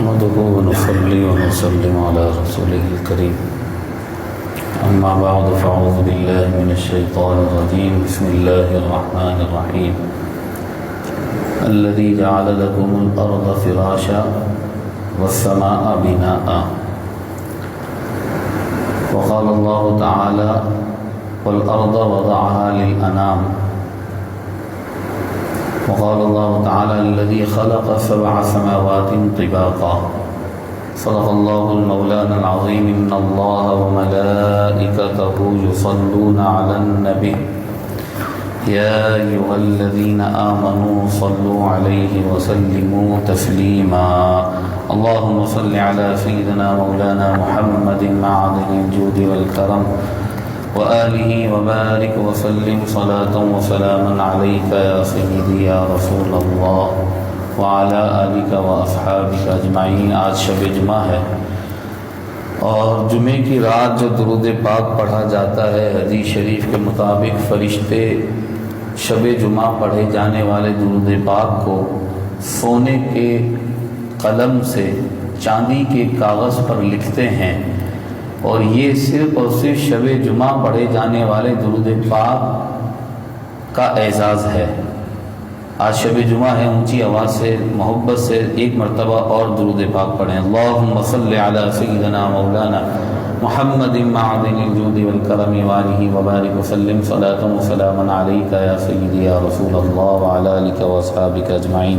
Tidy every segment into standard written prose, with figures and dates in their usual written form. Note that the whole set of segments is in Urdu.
نحمده ونصلي ونسلم على رسوله الكريم أما بعد فأعوذ بالله من الشيطان الرجيم بسم الله الرحمن الرحيم الذي جعل لكم الأرض فراشا والسماء بناء وقال الله تعالى والأرض وضعها للأنام وقال الله تعالى الذي خلق 7 سماوات طباقا صدق الله المولانا العظيم إن الله وملائكته يصلون على النبي يا أيها الذين آمنوا صلوا عليه وسلموا تسليما اللهم صل على سيدنا مولانا محمد معدن الجود والكرم وآله وبارك وسلم صلاة وسلاما عليك يا سيدي يا رسول الله وعلى آلك وأصحابك أجمعين۔ آج شب جمعہ ہے اور جمعے کی رات جو درود پاک پڑھا جاتا ہے، حدیث شریف کے مطابق فرشتے شب جمعہ پڑھے جانے والے درود پاک کو سونے کے قلم سے چاندی کے کاغذ پر لکھتے ہیں، اور یہ صرف اور صرف شب جمعہ پڑھے جانے والے درود پاک کا اعزاز ہے۔ آج شب جمعہ ہے، اونچی آواز سے محبت سے ایک مرتبہ اور درود پاک پڑھیں۔ اللہم صلی علی سیدنا مولانا محمد معدن الجود والکرم وآلہ وبارک وسلم صلاۃ وسلاما علیک یا سیدی یا رسول اللہ وعلی آلک واصحابک اجمعین۔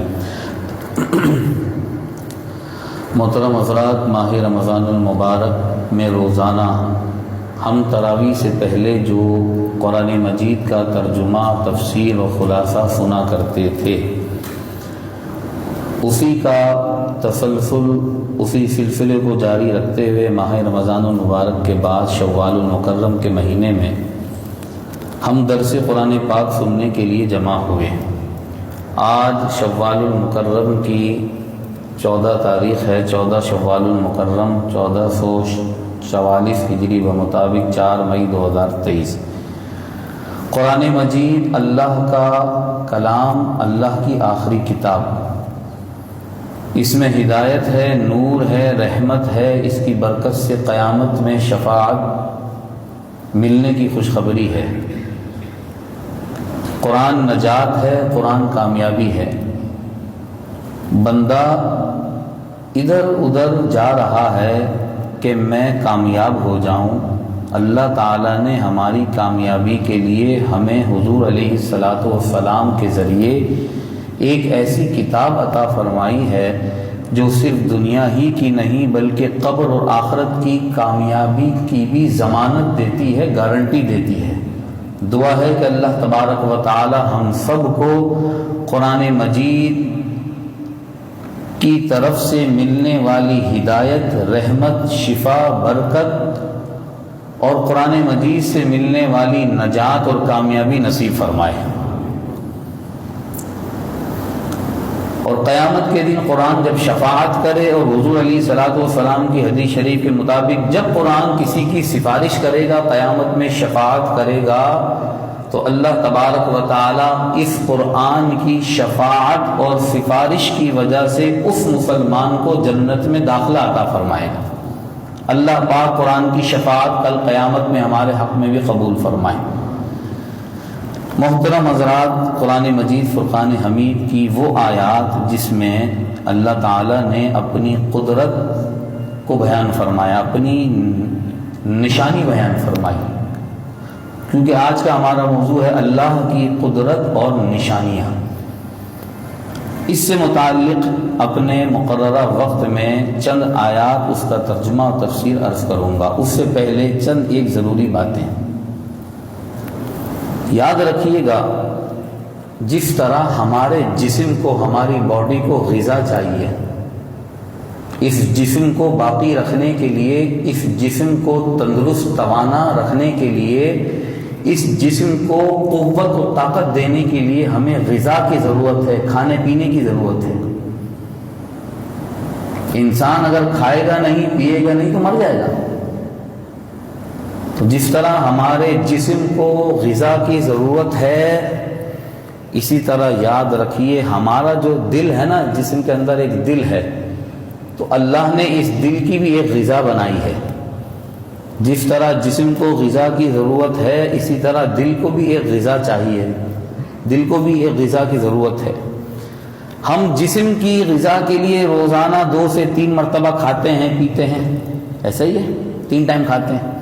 محترم حضرات، ماہ رمضان المبارک میں روزانہ ہم تراویح سے پہلے جو قرآن مجید کا ترجمہ، تفسیر و خلاصہ سنا کرتے تھے، اسی کا تسلسل، اسی سلسلے کو جاری رکھتے ہوئے ماہ رمضان المبارک کے بعد شوال المکرم کے مہینے میں ہم درس قرآن پاک سننے کے لیے جمع ہوئے۔ آج شوال المکرم کی 14 تاریخ ہے، 14 شوال المکرم 1444 ہجری بمطابق 4 مئی 2023۔ قرآن مجید اللہ کا کلام، اللہ کی آخری کتاب، اس میں ہدایت ہے، نور ہے، رحمت ہے، اس کی برکت سے قیامت میں شفاعت ملنے کی خوشخبری ہے۔ قرآن نجات ہے، قرآن کامیابی ہے۔ بندہ ادھر ادھر جا رہا ہے کہ میں کامیاب ہو جاؤں، اللہ تعالیٰ نے ہماری کامیابی کے لیے ہمیں حضور علیہ الصلاۃ والسلام کے ذریعے ایک ایسی کتاب عطا فرمائی ہے جو صرف دنیا ہی کی نہیں بلکہ قبر اور آخرت کی کامیابی کی بھی ضمانت دیتی ہے، گارنٹی دیتی ہے۔ دعا ہے کہ اللہ تبارک و تعالی ہم سب کو قرآن مجید کی طرف سے ملنے والی ہدایت، رحمت، شفا، برکت اور قرآن مجید سے ملنے والی نجات اور کامیابی نصیب فرمائے، اور قیامت کے دن قرآن جب شفاعت کرے، اور حضور علیہ الصلاۃ والسلام کی حدیث شریف کے مطابق جب قرآن کسی کی سفارش کرے گا، قیامت میں شفاعت کرے گا، تو اللہ تبارک و تعالی اس قرآن کی شفاعت اور سفارش کی وجہ سے اس مسلمان کو جنت میں داخلہ عطا فرمائے گا۔ اللہ پاک قرآن کی شفاعت کل قیامت میں ہمارے حق میں بھی قبول فرمائے۔ محترم حضرات، قرآن مجید فرقان حمید کی وہ آیات جس میں اللہ تعالی نے اپنی قدرت کو بیان فرمایا، اپنی نشانی بیان فرمائی، کیونکہ آج کا ہمارا موضوع ہے اللہ کی قدرت اور نشانیاں۔ اس سے متعلق اپنے مقررہ وقت میں چند آیات، اس کا ترجمہ اور تفسیر عرض کروں گا۔ اس سے پہلے چند ایک ضروری باتیں یاد رکھیے گا۔ جس طرح ہمارے جسم کو، ہماری باڈی کو غذا چاہیے، اس جسم کو باقی رکھنے کے لیے، اس جسم کو تندرست توانا رکھنے کے لیے، اس جسم کو قوت و طاقت دینے کے لیے ہمیں غذا کی ضرورت ہے، کھانے پینے کی ضرورت ہے۔ انسان اگر کھائے گا نہیں، پیے گا نہیں تو مر جائے گا۔ تو جس طرح ہمارے جسم کو غذا کی ضرورت ہے، اسی طرح یاد رکھیے ہمارا جو دل ہے نا، جسم کے اندر ایک دل ہے، تو اللہ نے اس دل کی بھی ایک غذا بنائی ہے. جس طرح جسم کو غذا کی ضرورت ہے اسی طرح دل کو بھی ایک غذا چاہیے، دل کو بھی ایک غذا کی ضرورت ہے. ہم جسم کی غذا کے لیے روزانہ 2 سے 3 مرتبہ کھاتے ہیں پیتے ہیں، ایسا ہی ہے، 3 ٹائم کھاتے ہیں.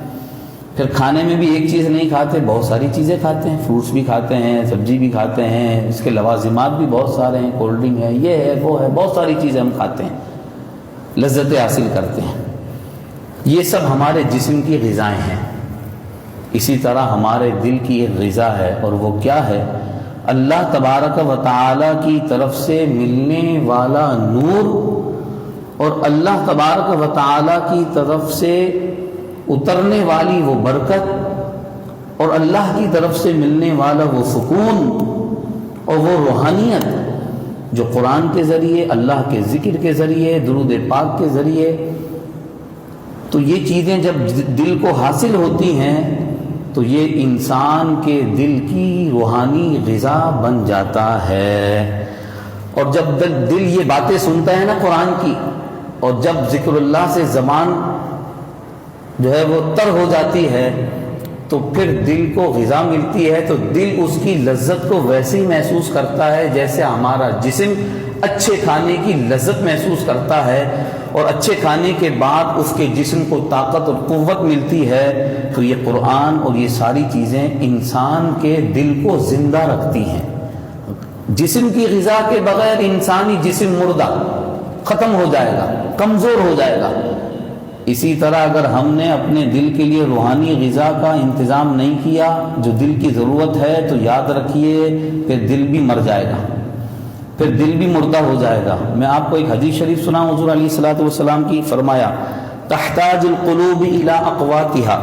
پھر کھانے میں بھی ایک چیز نہیں کھاتے، بہت ساری چیزیں کھاتے ہیں، فروٹس بھی کھاتے ہیں، سبزی بھی کھاتے ہیں، اس کے لوازمات بھی بہت سارے ہیں، کولڈ ڈرنک ہے، یہ ہے وہ ہے، بہت ساری چیزیں ہم کھاتے ہیں، لذتیں حاصل کرتے ہیں. یہ سب ہمارے جسم کی غذائیں ہیں. اسی طرح ہمارے دل کی ایک غذا ہے، اور وہ کیا ہے؟ اللہ تبارک و تعالی کی طرف سے ملنے والا نور اور اللہ تبارک و تعالی کی طرف سے اترنے والی وہ برکت اور اللہ کی طرف سے ملنے والا وہ سکون اور وہ روحانیت جو قرآن کے ذریعے، اللہ کے ذکر کے ذریعے، درود پاک کے ذریعے، تو یہ چیزیں جب دل کو حاصل ہوتی ہیں تو یہ انسان کے دل کی روحانی غذا بن جاتا ہے. اور جب دل یہ باتیں سنتا ہے نا قرآن کی، اور جب ذکر اللہ سے زبان جو ہے وہ تر ہو جاتی ہے تو پھر دل کو غذا ملتی ہے، تو دل اس کی لذت کو ویسے ہی محسوس کرتا ہے جیسے ہمارا جسم اچھے کھانے کی لذت محسوس کرتا ہے، اور اچھے کھانے کے بعد اس کے جسم کو طاقت اور قوت ملتی ہے. تو یہ قرآن اور یہ ساری چیزیں انسان کے دل کو زندہ رکھتی ہیں. جسم کی غذا کے بغیر انسانی جسم مردہ، ختم ہو جائے گا، کمزور ہو جائے گا. اسی طرح اگر ہم نے اپنے دل کے لیے روحانی غذا کا انتظام نہیں کیا جو دل کی ضرورت ہے، تو یاد رکھیے پھر دل بھی مر جائے گا، پھر دل بھی مردہ ہو جائے گا. میں آپ کو ایک حدیث شریف سناؤں حضور علیہ الصلوۃ والسلام کی. فرمایا تحتاج القلوب الى اقواتها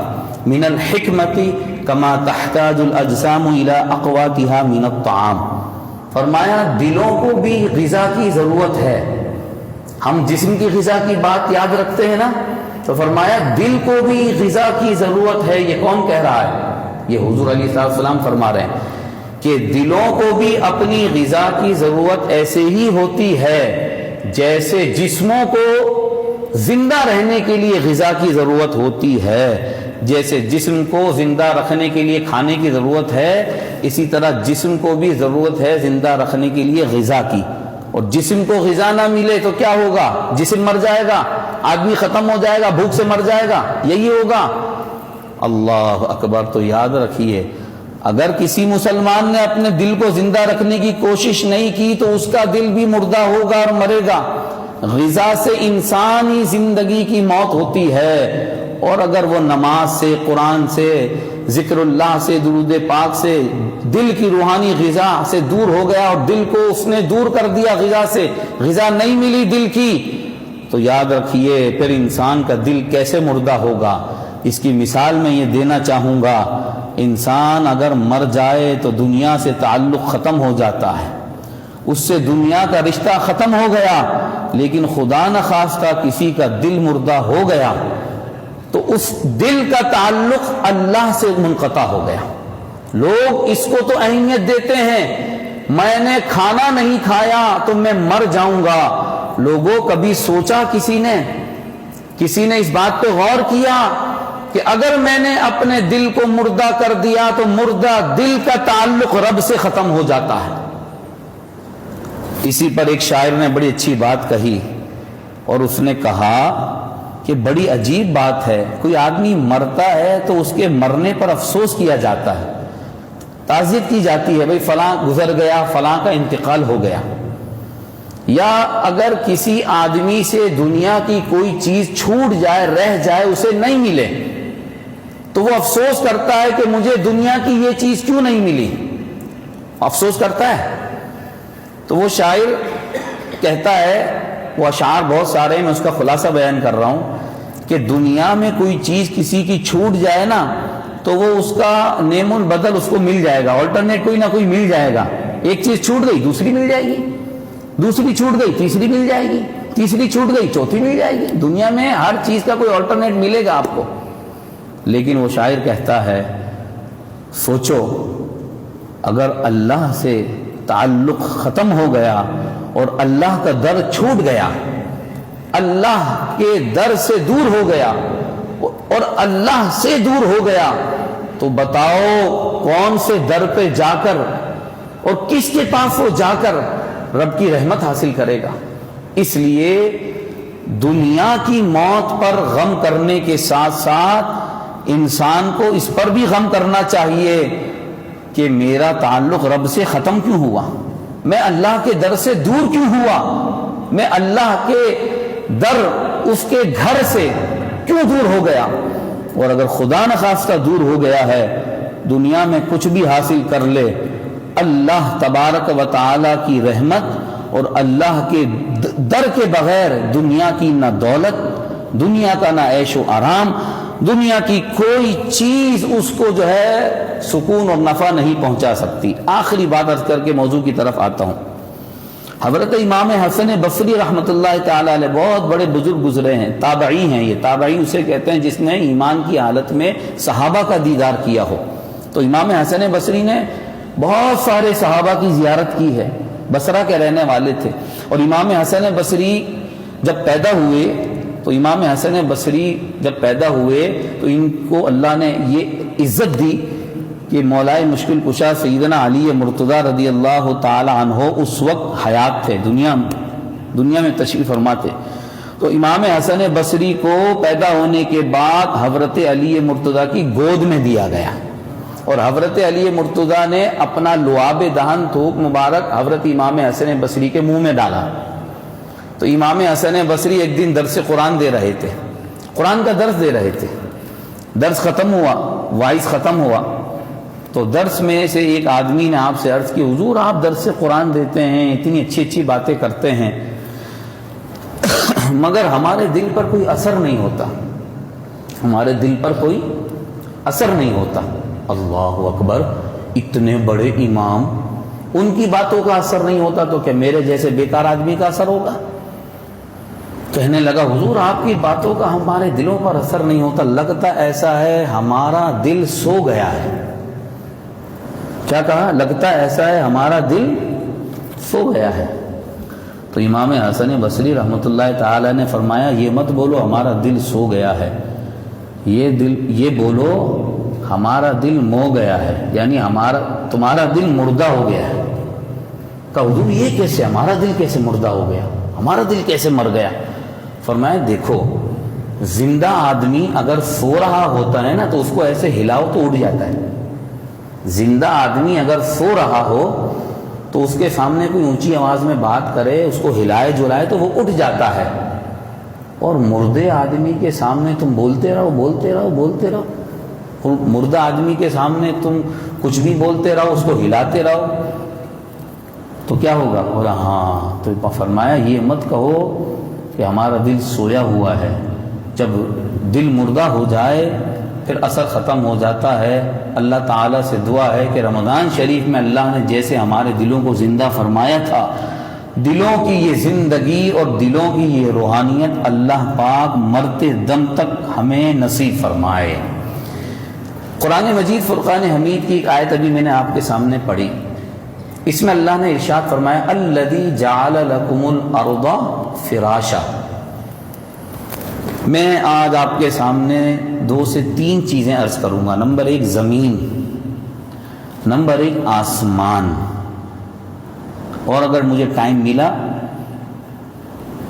من الحکمت کما تحتاج الاجسام الى اقواتها من الطعام. فرمایا دلوں کو بھی غذا کی ضرورت ہے. ہم جسم کی غذا کی بات یاد رکھتے ہیں نا، تو فرمایا دل کو بھی غذا کی ضرورت ہے. یہ کون کہہ رہا ہے؟ یہ حضور علیہ السلام فرما رہے ہیں کہ دلوں کو بھی اپنی غذا کی ضرورت ایسے ہی ہوتی ہے جیسے جسموں کو زندہ رہنے کے لیے غذا کی ضرورت ہوتی ہے. جیسے جسم کو زندہ رکھنے کے لیے کھانے کی ضرورت ہے، اسی طرح جسم کو بھی ضرورت ہے زندہ رکھنے کے لیے غذا کی. اور جسم کو غذا نہ ملے تو کیا ہوگا؟ جسم مر جائے گا، آدمی ختم ہو جائے گا، بھوک سے مر جائے گا، یہی ہوگا. اللہ اکبر. تو یاد رکھیے اگر کسی مسلمان نے اپنے دل کو زندہ رکھنے کی کوشش نہیں کی تو اس کا دل بھی مردہ ہوگا اور مرے گا. غذا سے انسانی زندگی کی موت ہوتی ہے، اور اگر وہ نماز سے، قرآن سے، ذکر اللہ سے، درود پاک سے دل کی روحانی غذا سے دور ہو گیا اور دل کو اس نے دور کر دیا غذا سے، غذا نہیں ملی دل کی، تو یاد رکھیے پھر انسان کا دل کیسے مردہ ہوگا. اس کی مثال میں یہ دینا چاہوں گا. انسان اگر مر جائے تو دنیا سے تعلق ختم ہو جاتا ہے، اس سے دنیا کا رشتہ ختم ہو گیا. لیکن خدا نخواستہ کسی کا دل مردہ ہو گیا تو اس دل کا تعلق اللہ سے منقطع ہو گیا. لوگ اس کو تو اہمیت دیتے ہیں، میں نے کھانا نہیں کھایا تو میں مر جاؤں گا. لوگوں کبھی سوچا کسی نے اس بات پہ غور کیا کہ اگر میں نے اپنے دل کو مردہ کر دیا تو مردہ دل کا تعلق رب سے ختم ہو جاتا ہے. اسی پر ایک شاعر نے بڑی اچھی بات کہی، اور اس نے کہا کہ بڑی عجیب بات ہے، کوئی آدمی مرتا ہے تو اس کے مرنے پر افسوس کیا جاتا ہے، تعزیت کی جاتی ہے، بھئی فلاں گزر گیا، فلاں کا انتقال ہو گیا. یا اگر کسی آدمی سے دنیا کی کوئی چیز چھوٹ جائے، رہ جائے، اسے نہیں ملے تو وہ افسوس کرتا ہے کہ مجھے دنیا کی یہ چیز کیوں نہیں ملی، افسوس کرتا ہے. تو وہ شاعر کہتا ہے، وہ اشعار بہت سارے ہیں، میں اس کا خلاصہ بیان کر رہا ہوں کہ دنیا میں کوئی چیز کسی کی چھوٹ جائے نا تو وہ اس کا نیم البدل اس کو مل جائے گا، آلٹرنیٹ کوئی نہ کوئی مل جائے گا. ایک چیز چھوٹ گئی دوسری مل جائے گی، دوسری چھوٹ گئی تیسری مل جائے گی، تیسری چھوٹ گئی چوتھی مل جائے گی. دنیا میں ہر چیز کا کوئی آلٹرنیٹ ملے گا آپ کو. لیکن وہ شاعر کہتا ہے سوچو اگر اللہ سے تعلق ختم ہو گیا اور اللہ کا در چھوٹ گیا اللہ کے در سے دور ہو گیا اور اللہ سے دور ہو گیا، تو بتاؤ کون سے در پہ جا کر اور کس کے پاس وہ جا کر رب کی رحمت حاصل کرے گا؟ اس لیے دنیا کی موت پر غم کرنے کے ساتھ ساتھ انسان کو اس پر بھی غم کرنا چاہیے کہ میرا تعلق رب سے ختم کیوں ہوا، میں اللہ کے در سے دور کیوں ہوا، میں اللہ کے در، اس کے گھر سے کیوں دور ہو گیا۔ اور اگر خدا نخواستہ دور ہو گیا ہے، دنیا میں کچھ بھی حاصل کر لے، اللہ تبارک و تعالی کی رحمت اور اللہ کے در کے بغیر دنیا کی نہ دولت، دنیا کا نہ عیش و آرام، دنیا کی کوئی چیز اس کو جو ہے سکون اور نفع نہیں پہنچا سکتی۔ آخری بات عرض کر کے موضوع کی طرف آتا ہوں۔ حضرت امام حسن بصری رحمۃ اللہ تعالی علیہ بہت بڑے بزرگ گزرے ہیں، تابعی ہیں یہ، تابعی اسے کہتے ہیں جس نے ایمان کی حالت میں صحابہ کا دیدار کیا ہو۔ تو امام حسن بصری نے بہت سارے صحابہ کی زیارت کی ہے، بصرہ کے رہنے والے تھے۔ اور امام حسن بصری جب پیدا ہوئے تو امام حسن بصری جب پیدا ہوئے تو ان کو اللہ نے یہ عزت دی کہ مولائے مشکل کشا سیدنا علی مرتضیٰ رضی اللہ تعالی عنہ اس وقت حیات تھے، دنیا میں تشریف فرما تھے۔ تو امام حسن بصری کو پیدا ہونے کے بعد حضرت علی مرتضیٰ کی گود میں دیا گیا، اور حضرت علی مرتضیٰ نے اپنا لعاب دہن تھوک مبارک حضرت امام حسن بصری کے منہ میں ڈالا۔ تو امام حسن بصری ایک دن درس قرآن دے رہے تھے، قرآن کا درس دے رہے تھے، درس ختم ہوا، وائس ختم ہوا، تو درس میں سے ایک آدمی نے آپ سے عرض کی، حضور آپ درس قرآن دیتے ہیں، اتنی اچھی اچھی باتیں کرتے ہیں، مگر ہمارے دل پر کوئی اثر نہیں ہوتا، ہمارے دل پر کوئی اثر نہیں ہوتا۔ اللہ اکبر، اتنے بڑے امام، ان کی باتوں کا اثر نہیں ہوتا تو کیا میرے جیسے بیکار آدمی کا اثر ہوگا؟ کہنے لگا حضور آپ کی باتوں کا ہمارے دلوں پر اثر نہیں ہوتا، لگتا ایسا ہے ہمارا دل سو گیا ہے۔ کیا کہا؟ لگتا ایسا ہے ہمارا دل سو گیا ہے۔ تو امام حسن بصری رحمۃ اللہ تعالی نے فرمایا یہ مت بولو ہمارا دل سو گیا ہے، یہ بولو ہمارا دل مو گیا ہے، یعنی تمہارا دل مردہ ہو گیا ہے۔ کہا حضور یہ کیسے، ہمارا دل کیسے مردہ ہو گیا، ہمارا دل کیسے مر گیا؟ فرمایا دیکھو زندہ آدمی اگر سو رہا ہوتا ہے نا تو اس کو ایسے ہلاؤ تو اٹھ جاتا ہے، زندہ آدمی اگر سو رہا ہو تو اس کے سامنے کوئی اونچی آواز میں بات کرے، اس کو ہلائے جلائے تو وہ اٹھ جاتا ہے، اور مردے آدمی کے سامنے تم بولتے رہو، مردہ آدمی کے سامنے تم کچھ بھی بولتے رہو، اس کو ہلاتے رہو تو کیا ہوگا؟ اور ہاں، تو فرمایا یہ مت کہو کہ ہمارا دل سویا ہوا ہے، جب دل مردہ ہو جائے پھر اثر ختم ہو جاتا ہے۔ اللہ تعالیٰ سے دعا ہے کہ رمضان شریف میں اللہ نے جیسے ہمارے دلوں کو زندہ فرمایا تھا، دلوں کی یہ زندگی اور دلوں کی یہ روحانیت اللہ پاک مرتے دم تک ہمیں نصیب فرمائے۔ قرآن مجید فرقان حمید کی ایک آیت ابھی میں نے آپ کے سامنے پڑھی، اس میں اللہ نے ارشاد فرمایا الذی جعل لکم الارض فراشا۔ میں آج آپ کے سامنے 2 سے 3 چیزیں عرض کروں گا۔ نمبر 1 زمین، نمبر 1 آسمان، اور اگر مجھے ٹائم ملا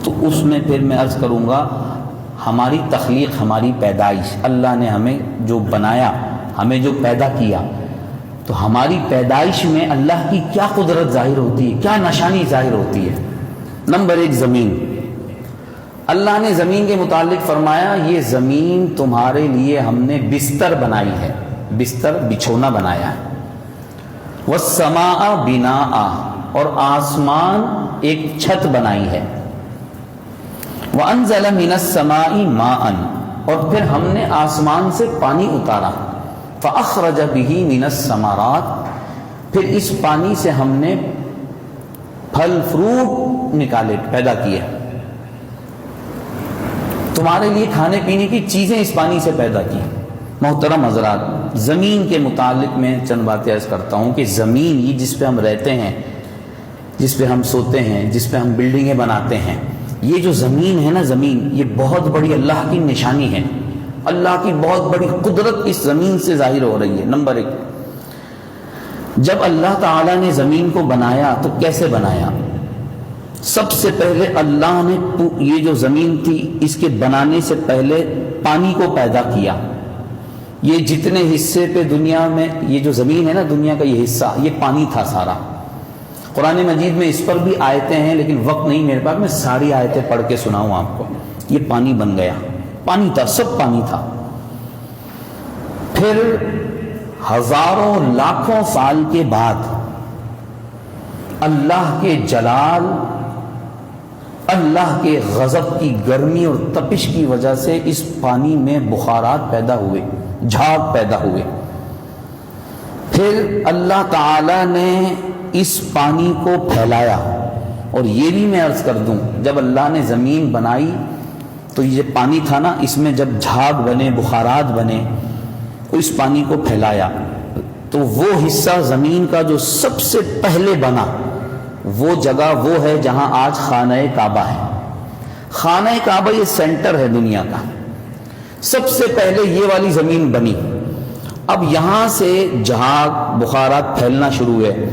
تو اس میں پھر میں عرض کروں گا ہماری تخلیق، ہماری پیدائش، اللہ نے ہمیں جو بنایا، ہمیں جو پیدا کیا، تو ہماری پیدائش میں اللہ کی کیا قدرت ظاہر ہوتی ہے، کیا نشانی ظاہر ہوتی ہے۔ نمبر 1 زمین، اللہ نے زمین کے متعلق فرمایا یہ زمین تمہارے لیے ہم نے بستر بنائی ہے، بستر بچھونا بنایا ہے۔ والسماء بناء، اور آسمان ایک چھت بنائی ہے۔ وانزل من السماء ماء، اور پھر ہم نے آسمان سے پانی اتارا۔ فاخرج به من الثمرات، پھر اس پانی سے ہم نے پھل فروٹ نکالے، پیدا کیے، تمہارے لیے کھانے پینے کی چیزیں اس پانی سے پیدا کی۔ محترم حضرات، زمین کے متعلق میں چند باتیں عرض کرتا ہوں کہ زمین یہ جس پہ ہم رہتے ہیں، جس پہ ہم سوتے ہیں، جس پہ ہم بلڈنگیں بناتے ہیں، یہ جو زمین ہے نا، زمین یہ بہت بڑی اللہ کی نشانی ہے، اللہ کی بہت بڑی قدرت اس زمین سے ظاہر ہو رہی ہے۔ نمبر ایک، جب اللہ تعالیٰ نے زمین کو بنایا تو کیسے بنایا؟ سب سے پہلے اللہ نے یہ جو زمین تھی اس کے بنانے سے پہلے پانی کو پیدا کیا۔ یہ جتنے حصے پہ دنیا میں یہ جو زمین ہے نا، دنیا کا یہ حصہ، یہ پانی تھا سارا۔ قرآن مجید میں اس پر بھی آیتیں ہیں لیکن وقت نہیں میرے پاس، میں ساری آیتیں پڑھ کے سناؤں آپ کو۔ یہ پانی بن گیا، پانی تھا، سب پانی تھا۔ پھر ہزاروں لاکھوں سال کے بعد اللہ کے جلال، اللہ کے غضب کی گرمی اور تپش کی وجہ سے اس پانی میں بخارات پیدا ہوئے، جھاگ پیدا ہوئے۔ پھر اللہ تعالی نے اس پانی کو پھیلایا۔ اور یہ بھی میں عرض کر دوں، جب اللہ نے زمین بنائی تو یہ پانی تھا نا، اس میں جب جھاگ بنے، بخارات بنے، اس پانی کو پھیلایا تو وہ حصہ زمین کا جو سب سے پہلے بنا، وہ جگہ وہ ہے جہاں آج خانہ کعبہ ہے۔ خانہ کعبہ یہ سینٹر ہے دنیا کا، سب سے پہلے یہ والی زمین بنی۔ اب یہاں سے جھاگ، بخارات پھیلنا شروع ہوئے۔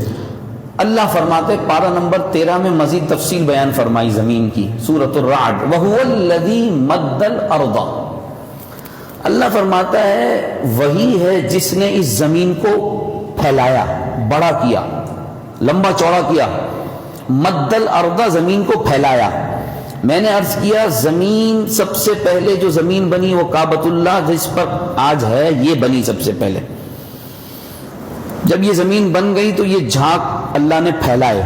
اللہ فرماتے پارہ نمبر 13 میں مزید تفصیل بیان فرمائی زمین کی، سورۃ الرعد، وَهُوَ الَّذِي مَدَّ الْأَرْضَ۔ اللہ فرماتا ہے وہی ہے جس نے اس زمین کو پھیلایا، بڑا کیا، لمبا چوڑا کیا۔ مد الارض، زمین کو پھیلایا۔ میں نے عرض کیا زمین سب سے پہلے جو زمین بنی وہ کعبۃ اللہ جس پر آج ہے، یہ بنی سب سے پہلے۔ جب یہ زمین بن گئی تو یہ جھاگ اللہ نے پھیلائے۔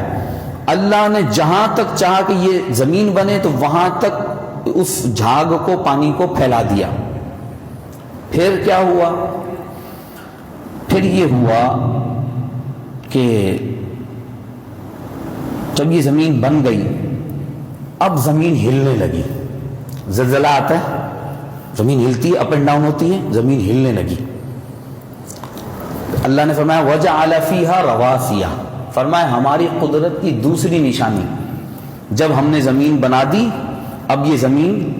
اللہ نے جہاں تک چاہا کہ یہ زمین بنے تو وہاں تک اس جھاگ کو، پانی کو پھیلا دیا۔ پھر کیا ہوا؟ پھر یہ ہوا کہ جب یہ زمین بن گئی، اب زمین ہلنے لگی۔ زلزلہ آتا ہے، زمین ہلتی ہے، اپ اینڈ ڈاؤن ہوتی ہے، زمین ہلنے لگی۔ اللہ نے فرمایا وَجَعَلَ فِيهَا رَوَاسِيَ، فرمایا ہماری قدرت کی دوسری نشانی، جب ہم نے زمین بنا دی اب یہ زمین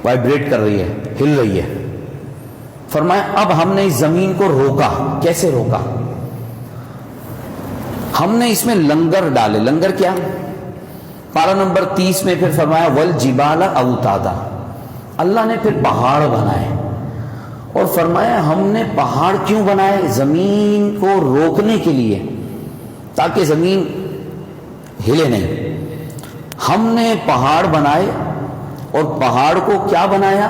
وائبریٹ کر رہی ہے، ہل رہی ہے۔ فرمایا اب ہم نے اس زمین کو روکا۔ کیسے روکا؟ ہم نے اس میں لنگر ڈالے۔ لنگر کیا؟ پارہ نمبر 30 میں پھر فرمایا وَالْجِبَالَ أَوْتَادًا، اللہ نے پھر پہاڑ بنائے۔ اور فرمایا ہم نے پہاڑ کیوں بنائے؟ زمین کو روکنے کے لیے، تاکہ زمین ہلے نہیں۔ ہم نے پہاڑ بنائے، اور پہاڑ کو کیا بنایا؟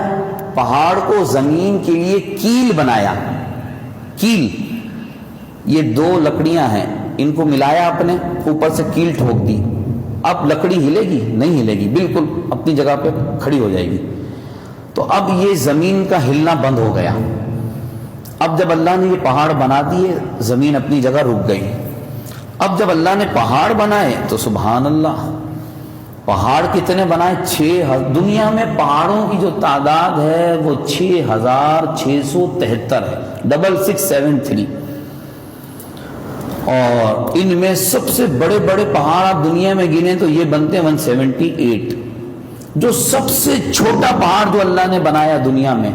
پہاڑ کو زمین کے لیے کیل بنایا۔ کیل، یہ دو لکڑیاں ہیں، ان کو ملایا آپ نے، اوپر سے کیل ٹھوک دی۔ اب لکڑی ہلے گی؟ نہیں ہلے گی، بالکل اپنی جگہ پہ کھڑی ہو جائے گی۔ تو اب یہ زمین کا ہلنا بند ہو گیا۔ اب جب اللہ نے یہ پہاڑ بنا دیے، زمین اپنی جگہ رک گئی۔ اب جب اللہ نے پہاڑ بنائے تو سبحان اللہ، پہاڑ کتنے بنائے؟ 6 دنیا میں پہاڑوں کی جو تعداد ہے وہ 6673 ہے، 6673۔ اور ان میں سب سے بڑے بڑے پہاڑ آپ دنیا میں گنے تو یہ بنتے ہیں 178۔ جو سب سے چھوٹا پہاڑ جو اللہ نے بنایا دنیا میں،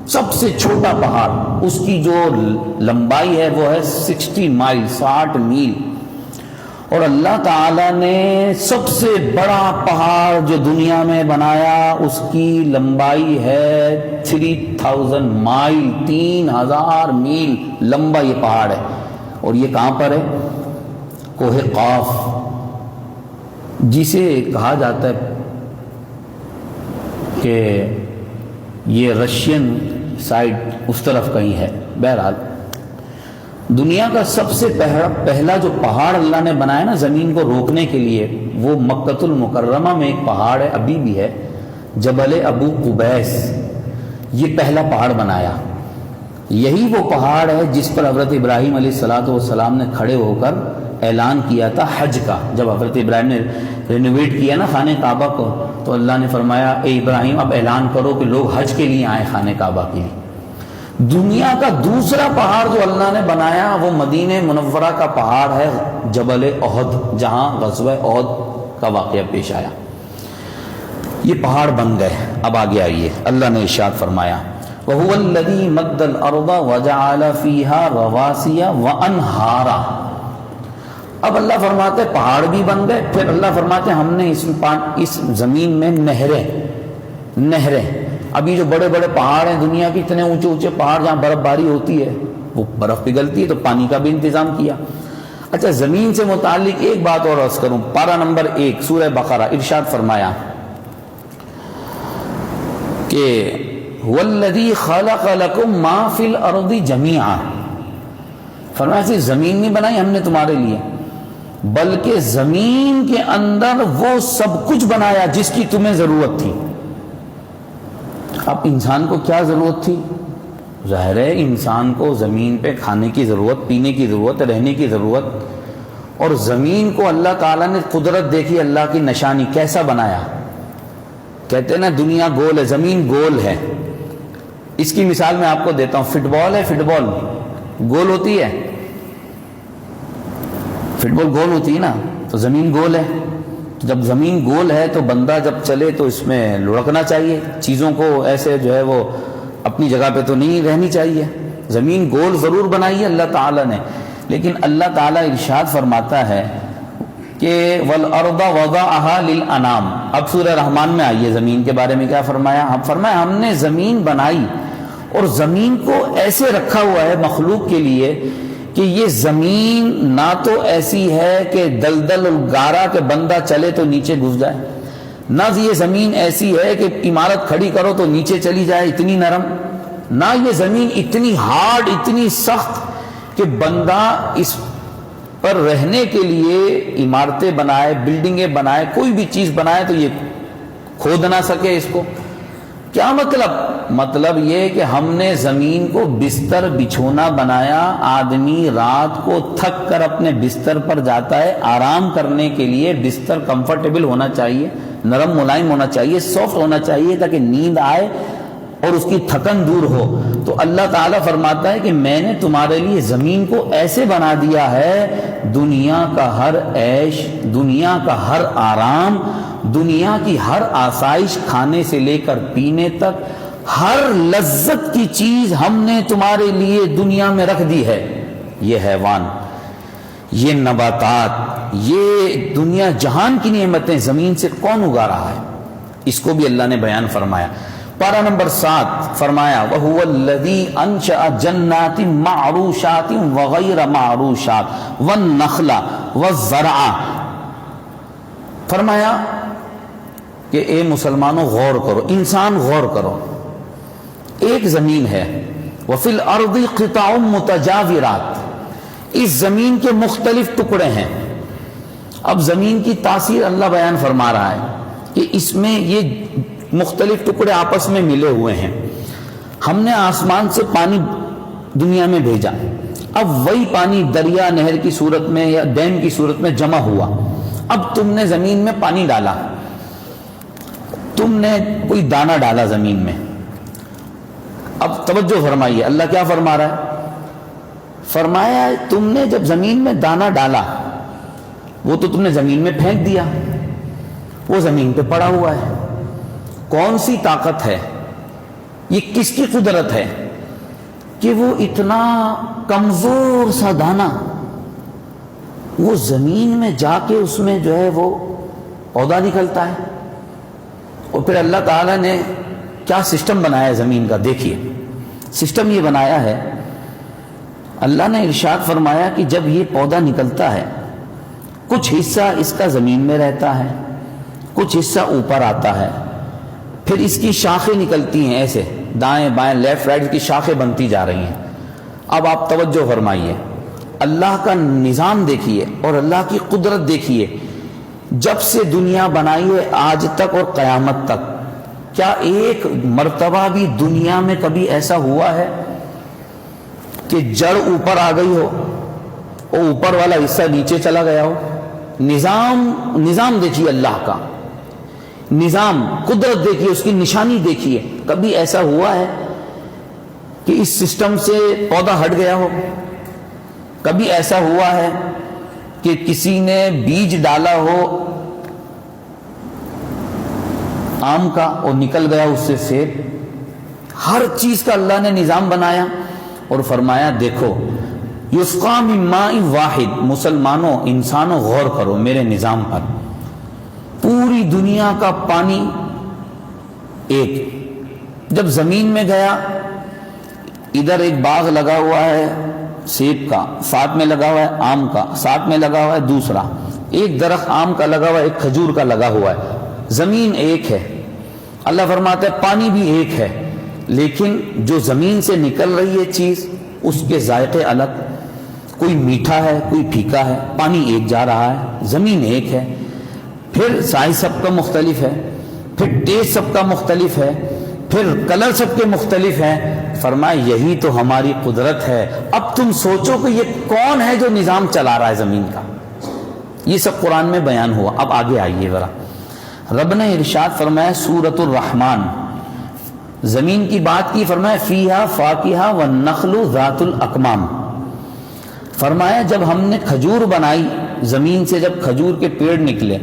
سب سے چھوٹا پہاڑ، اس کی جو لمبائی ہے وہ ہے 60 مائل، 60 میل۔ اور اللہ تعالیٰ نے سب سے بڑا پہاڑ جو دنیا میں بنایا اس کی لمبائی ہے 3000 مائل، 3000 میل لمبا یہ پہاڑ ہے۔ اور یہ کہاں پر ہے؟ کوہ قاف، جسے کہا جاتا ہے کہ یہ رشین سائڈ اس طرف کہیں ہے۔ بہرحال دنیا کا سب سے پہلا جو پہاڑ اللہ نے بنایا نا زمین کو روکنے کے لیے، وہ مکۃ المکرمہ میں ایک پہاڑ ہے، ابھی بھی ہے، جبل ابو قبیس۔ یہ پہلا پہاڑ بنایا۔ یہی وہ پہاڑ ہے جس پر حضرت ابراہیم علیہ السلام نے کھڑے ہو کر اعلان کیا تھا حج کا۔ جب حضرت ابراہیم نے رینوویٹ کیا نا خانہ کعبہ کو، تو اللہ نے فرمایا اے ابراہیم اب اعلان کرو کہ لوگ حج کے لیے آئیں خانہ کعبہ کے لیے۔ دنیا کا دوسرا پہاڑ جو اللہ نے بنایا وہ مدینہ منورہ کا پہاڑ ہے، جبل احد، جہاں غزوہ احد کا واقعہ پیش آیا۔ یہ پہاڑ بن گئے. اب آگے آئیے, اللہ نے ارشاد فرمایا وَهُوَ الَّذِي مَدَّ الْأَرْضَ وَجَعَلَ فِيهَا رَوَاسِيَ وَأَنْهَارًا. اب اللہ فرماتے ہیں پہاڑ بھی بن گئے, پھر اللہ فرماتے ہیں ہم نے اس زمین میں نہریں. ابھی جو بڑے بڑے پہاڑ ہیں دنیا کے, اتنے اونچے اونچے پہاڑ جہاں برف باری ہوتی ہے, وہ برف پگھلتی ہے تو پانی کا بھی انتظام کیا. اچھا, زمین سے متعلق ایک بات اور عرض کروں. پارہ نمبر 1 سورہ بقرہ, ارشاد فرمایا کہ وَالَّذِي خَلَقَ لَكُم مَّا فِي الْأَرْضِ جَمِيعًا. فرمایا صرف زمین نہیں بنائی ہم نے تمہارے لیے, بلکہ زمین کے اندر وہ سب کچھ بنایا جس کی تمہیں ضرورت تھی. اب انسان کو کیا ضرورت تھی؟ ظاہر ہے انسان کو زمین پہ کھانے کی ضرورت, پینے کی ضرورت, رہنے کی ضرورت. اور زمین کو اللہ تعالیٰ نے قدرت دیکھی, اللہ کی نشانی, کیسا بنایا. کہتے ہیں نا دنیا گول ہے, زمین گول ہے. اس کی مثال میں آپ کو دیتا ہوں. فٹ بال ہے, فٹ بال گول ہوتی ہے, فٹ بال گول ہوتی ہے نا, تو زمین گول ہے. جب زمین گول ہے تو بندہ جب چلے تو اس میں لڑکنا چاہیے, چیزوں کو ایسے جو ہے وہ اپنی جگہ پہ تو نہیں رہنی چاہیے. زمین گول ضرور بنائی ہے اللہ تعالیٰ نے, لیکن اللہ تعالیٰ ارشاد فرماتا ہے کہ وَالْأَرْضَ وَضَعَهَا لِلْأَنَامِ. اب سورہ رحمان میں آئیے, زمین کے بارے میں کیا فرمایا. فرمایا ہم نے زمین بنائی اور زمین کو ایسے رکھا ہوا ہے مخلوق کے لیے کہ یہ زمین نہ تو ایسی ہے کہ دلدل اور گارا کہ بندہ چلے تو نیچے گھس جائے, نہ یہ زمین ایسی ہے کہ عمارت کھڑی کرو تو نیچے چلی جائے, اتنی نرم. نہ یہ زمین اتنی ہارڈ, اتنی سخت کہ بندہ اس پر رہنے کے لیے عمارتیں بنائے, بلڈنگیں بنائے, کوئی بھی چیز بنائے تو یہ کھود نہ سکے اس کو. کیا مطلب یہ کہ ہم نے زمین کو بستر بچھونا بنایا. آدمی رات کو تھک کر اپنے بستر پر جاتا ہے, آرام کرنے کے لیے بستر کمفرٹیبل ہونا چاہیے, نرم ملائم ہونا چاہیے, سافٹ ہونا چاہیے تاکہ نیند آئے اور اس کی تھکن دور ہو. تو اللہ تعالیٰ فرماتا ہے کہ میں نے تمہارے لیے زمین کو ایسے بنا دیا ہے, دنیا کا ہر عیش, دنیا کا ہر آرام, دنیا کی ہر آسائش, کھانے سے لے کر پینے تک ہر لذت کی چیز ہم نے تمہارے لیے دنیا میں رکھ دی ہے. یہ حیوان, یہ نباتات, یہ دنیا جہان کی نعمتیں زمین سے کون اگا رہا ہے, اس کو بھی اللہ نے بیان فرمایا. پارہ نمبر 7 فرمایا وَهُوَ الَّذِي أَنشَأَ جَنَّاتٍ مَعْرُوشَاتٍ وَغَيْرَ مَعْرُوشَاتٍ وَالنَّخْلَ وَالزَّرْعَ. فرمایا کہ اے مسلمانوں غور کرو, انسان غور کرو. ایک زمین ہے, وَفِي الْأَرْضِ قِطَعٌ مُتَجَاوِرَاتٍ, اس زمین کے مختلف ٹکڑے ہیں. اب زمین کی تاثیر اللہ بیان فرما رہا ہے کہ اس میں یہ مختلف ٹکڑے آپس میں ملے ہوئے ہیں. ہم نے آسمان سے پانی دنیا میں بھیجا, اب وہی پانی دریا, نہر کی صورت میں یا ڈیم کی صورت میں جمع ہوا. اب تم نے زمین میں پانی ڈالا, تم نے کوئی دانہ ڈالا زمین میں. اب توجہ فرمائیے, اللہ کیا فرما رہا ہے. فرمایا تم نے جب زمین میں دانہ ڈالا, وہ تو تم نے زمین میں پھینک دیا, وہ زمین پہ پڑا ہوا ہے. کون سی طاقت ہے, یہ کس کی قدرت ہے کہ وہ اتنا کمزور سا دانہ وہ زمین میں جا کے اس میں جو ہے وہ پودا نکلتا ہے. اور پھر اللہ تعالیٰ نے کیا سسٹم بنایا ہے زمین کا. دیکھیے سسٹم یہ بنایا ہے, اللہ نے ارشاد فرمایا کہ جب یہ پودا نکلتا ہے کچھ حصہ اس کا زمین میں رہتا ہے, کچھ حصہ اوپر آتا ہے, پھر اس کی شاخیں نکلتی ہیں ایسے دائیں بائیں, لیفٹ رائٹ کی شاخیں بنتی جا رہی ہیں. اب آپ توجہ فرمائیے, اللہ کا نظام دیکھیے اور اللہ کی قدرت دیکھیے. جب سے دنیا بنائی ہے آج تک اور قیامت تک, کیا ایک مرتبہ بھی دنیا میں کبھی ایسا ہوا ہے کہ جڑ اوپر آ گئی ہو اور اوپر والا حصہ نیچے چلا گیا ہو؟ نظام دیکھیے, اللہ کا نظام, قدرت دیکھیے, اس کی نشانی دیکھیے. کبھی ایسا ہوا ہے کہ اس سسٹم سے پودا ہٹ گیا ہو؟ کبھی ایسا ہوا ہے کہ کسی نے بیج ڈالا ہو, آم کا اور نکل گیا اس سے سیب. ہر چیز کا اللہ نے نظام بنایا اور فرمایا دیکھو یسقا من ماء واحد. مسلمانوں، انسانوں، غور کرو میرے نظام پر. پوری دنیا کا پانی ایک، جب زمین میں گیا ادھر ایک باغ لگا ہوا ہے سیب کا، ساتھ میں لگا ہوا ہے آم کا، ساتھ میں لگا ہوا ہے دوسرا، ایک درخت آم کا لگا ہوا ہے، ایک کھجور کا لگا ہوا ہے. زمین ایک ہے. اللہ فرماتا ہے پانی بھی ایک ہے، لیکن جو زمین سے نکل رہی ہے چیز اس کے ذائقے الگ، کوئی میٹھا ہے کوئی پھیکا ہے. پانی ایک جا رہا ہے، زمین ایک ہے، پھر سائز سب کا مختلف ہے، پھر ٹیسٹ سب کا مختلف ہے، پھر کلر سب کے مختلف ہیں. فرمایا یہی تو ہماری قدرت ہے. اب تم سوچو کہ یہ کون ہے جو نظام چلا رہا ہے زمین کا. یہ سب قرآن میں بیان ہوا. اب آگے آئیے ذرا. رب نے ارشاد فرمایا سورۃ الرحمن، زمین کی بات کی، فرمایا فیہا فاکہہ والنخل ذات الاکمام. فرمایا جب ہم نے کھجور بنائی، زمین سے جب کھجور کے پیڑ نکلے،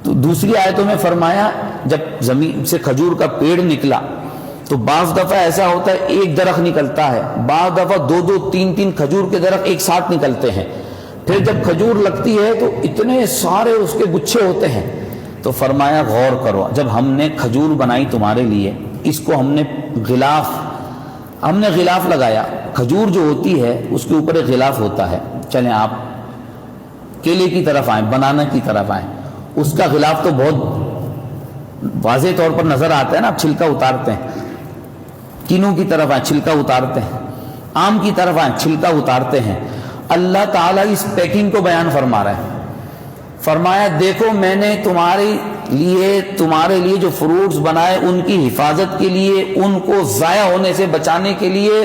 تو دوسری آیتوں میں فرمایا جب زمین سے کھجور کا پیڑ نکلا تو بعض دفعہ ایسا ہوتا ہے ایک درخت نکلتا ہے، بعض دفعہ دو دو تین تین کھجور کے درخت ایک ساتھ نکلتے ہیں. پھر جب کھجور لگتی ہے تو اتنے سارے اس کے گچھے ہوتے ہیں. تو فرمایا غور کرو، جب ہم نے کھجور بنائی تمہارے لیے، اس کو ہم نے غلاف لگایا. کھجور جو ہوتی ہے اس کے اوپر ایک غلاف ہوتا ہے. چلیں آپ کیلے کی طرف آئیں، بنانا کی طرف آئیں، اس کا غلاف تو بہت واضح طور پر نظر آتا ہے نا. آپ چھلکا اتارتے ہیں. کینو کی طرف آئیں، چھلکا اتارتے ہیں. آم کی طرف آئیں، چھلکا اتارتے ہیں. اللہ تعالیٰ اس پیکنگ کو بیان فرما رہا ہے. فرمایا دیکھو میں نے تمہارے لیے جو فروٹس بنائے ان کی حفاظت کے لیے، ان کو ضائع ہونے سے بچانے کے لیے،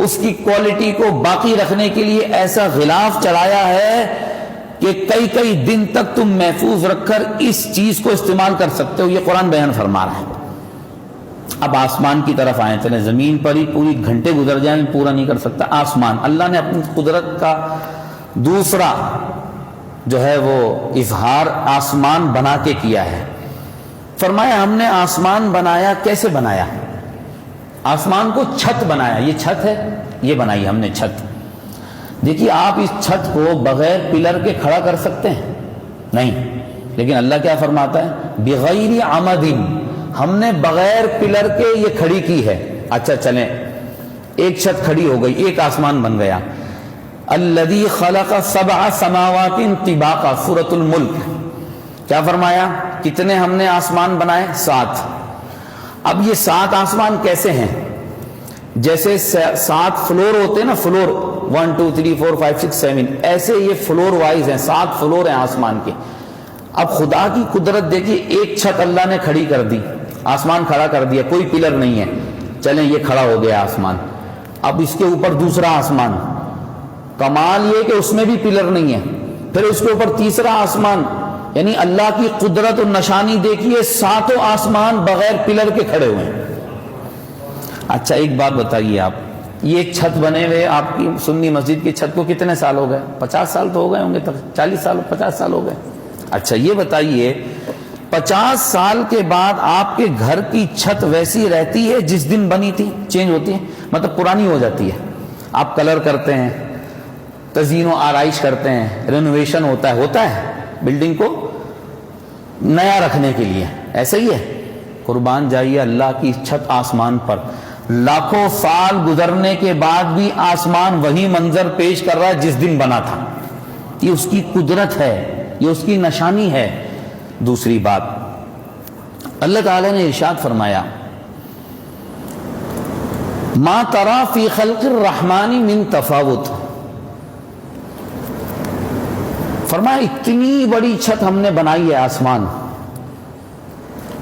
اس کی کوالٹی کو باقی رکھنے کے لیے ایسا غلاف چڑھایا ہے کہ کئی کئی دن تک تم محفوظ رکھ کر اس چیز کو استعمال کر سکتے ہو. یہ قرآن بیان فرما رہا ہے. اب آسمان کی طرف آئے. چلیں زمین پر ہی پوری گھنٹے گزر جائیں پورا نہیں کر سکتا. آسمان، اللہ نے اپنی قدرت کا دوسرا جو ہے وہ اظہار آسمان بنا کے کیا ہے. فرمایا ہم نے آسمان بنایا. کیسے بنایا؟ آسمان کو چھت بنایا. یہ چھت ہے، یہ بنائی ہم نے چھت. دیکھیے آپ اس چھت کو بغیر پلر کے کھڑا کر سکتے ہیں؟ نہیں. لیکن اللہ کیا فرماتا ہے؟ بغیر عمد، ہم نے بغیر پلر کے یہ کھڑی کی ہے. اچھا چلیں ایک چھت کھڑی ہو گئی، ایک آسمان بن گیا. الذی خلق سبع سماوات طباقا، سورۃ الملک. کیا فرمایا؟ کتنے ہم نے آسمان بنائے؟ 7. اب یہ 7 آسمان کیسے ہیں؟ جیسے 7 فلور ہوتے ہیں نا، فلور 1 2 3 4 5 6 7، ایسے یہ فلور وائز ہیں. 7 فلور ہیں آسمان کے. اب خدا کی قدرت دیکھیے، ایک چھت اللہ نے کھڑی کر دی، آسمان کھڑا کر دیا، کوئی پلر نہیں ہے. چلیں یہ کھڑا ہو گیا آسمان. اب اس کے اوپر دوسرا آسمان، کمال یہ کہ اس میں بھی پلر نہیں ہے. پھر اس کے اوپر تیسرا آسمان. یعنی اللہ کی قدرت اور نشانی دیکھیے، 7 آسمان بغیر پلر کے کھڑے ہوئے ہیں. اچھا ایک بات بتائیے، آپ یہ چھت بنے ہوئے آپ کی سنی مسجد کی چھت کو کتنے سال ہو گئے؟ 50 سال تو ہو گئے ہوں گے، 40 سال 50 سال ہو گئے. اچھا یہ بتائیے 50 سال کے بعد آپ کے گھر کی چھت ویسی رہتی ہے جس دن بنی تھی؟ چینج ہوتی ہے؟ مطلب پرانی ہو جاتی ہے. آپ کلر کرتے ہیں، تزئین و آرائش کرتے ہیں، رینوویشن ہوتا ہے بلڈنگ کو نیا رکھنے کے لیے. ایسا ہی ہے. قربان جائیے اللہ کی چھت آسمان پر، لاکھوں سال گزرنے کے بعد بھی آسمان وہی منظر پیش کر رہا ہے جس دن بنا تھا. یہ اس کی قدرت ہے، یہ اس کی نشانی ہے. دوسری بات اللہ تعالی نے ارشاد فرمایا ما ترى فی خلق الرحمن من تفاوت. فرمایا اتنی بڑی چھت ہم نے بنائی ہے آسمان،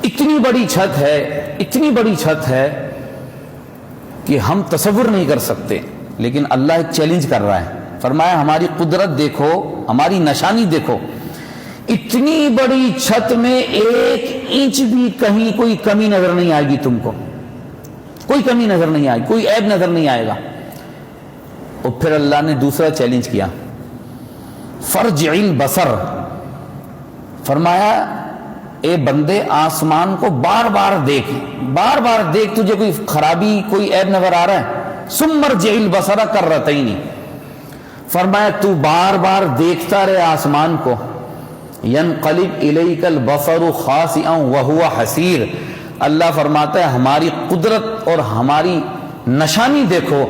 اتنی بڑی چھت ہے، اتنی بڑی چھت ہے کہ ہم تصور نہیں کر سکتے. لیکن اللہ ایک چیلنج کر رہا ہے. فرمایا ہماری قدرت دیکھو، ہماری نشانی دیکھو. اتنی بڑی چھت میں 1 انچ بھی کہیں کوئی کمی نظر نہیں آئے گی تم کو، کوئی کمی نظر نہیں آئے گی، کوئی عیب نظر نہیں آئے گا. اور پھر اللہ نے دوسرا چیلنج کیا، فرجع البصر. فرمایا اے بندے آسمان کو بار بار دیکھ، بار بار دیکھ، تجھے کوئی خرابی کوئی عیب نظر آ رہا ہے؟ ثم ارجع البصر کرتین، فرمایا تو بار بار دیکھتا رہے آسمان کو، ینقلب الیک البصر خاسئا وہو حسیر، اللہ فرماتا ہے ہماری قدرت اور ہماری نشانی دیکھو،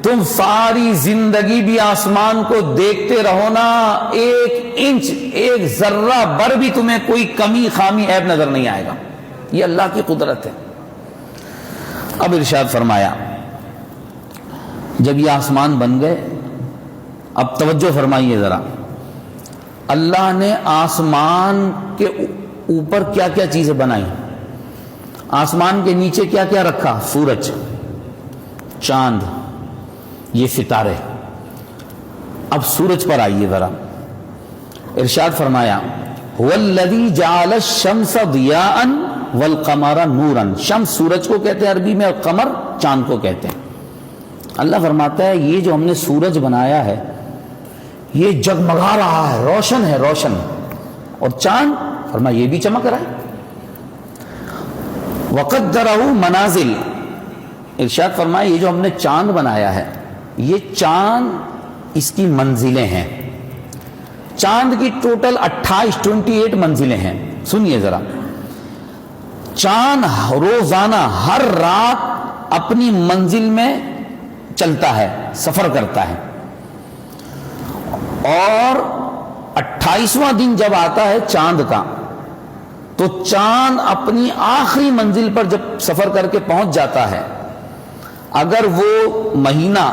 تم ساری زندگی بھی آسمان کو دیکھتے رہو نا، ایک انچ ایک ذرہ بر بھی تمہیں کوئی کمی خامی عیب نظر نہیں آئے گا، یہ اللہ کی قدرت ہے۔ اب ارشاد فرمایا جب یہ آسمان بن گئے، اب توجہ فرمائیے ذرا، اللہ نے آسمان کے اوپر کیا کیا چیزیں بنائی، آسمان کے نیچے کیا کیا رکھا؟ سورج، چاند، یہ ستارے۔ اب سورج پر آئیے ذرا، ارشاد فرمایا هو الذی جعل الشمس ضیاء والقمر نورا، شمس سورج کو کہتے ہیں عربی میں، اور قمر چاند کو کہتے ہیں۔ اللہ فرماتا ہے یہ جو ہم نے سورج بنایا ہے یہ جگمگا رہا ہے، روشن ہے، روشن، اور چاند فرمایا یہ بھی چمک رہا ہے۔ وقدرہ منازل، ارشاد فرمایا یہ جو ہم نے چاند بنایا ہے، یہ چاند اس کی منزلیں ہیں، چاند کی ٹوٹل 28 منزلیں ہیں۔ سنیے ذرا، چاند روزانہ ہر رات اپنی منزل میں چلتا ہے، سفر کرتا ہے، اور 28واں دن جب آتا ہے چاند کا، تو چاند اپنی آخری منزل پر جب سفر کر کے پہنچ جاتا ہے، اگر وہ مہینہ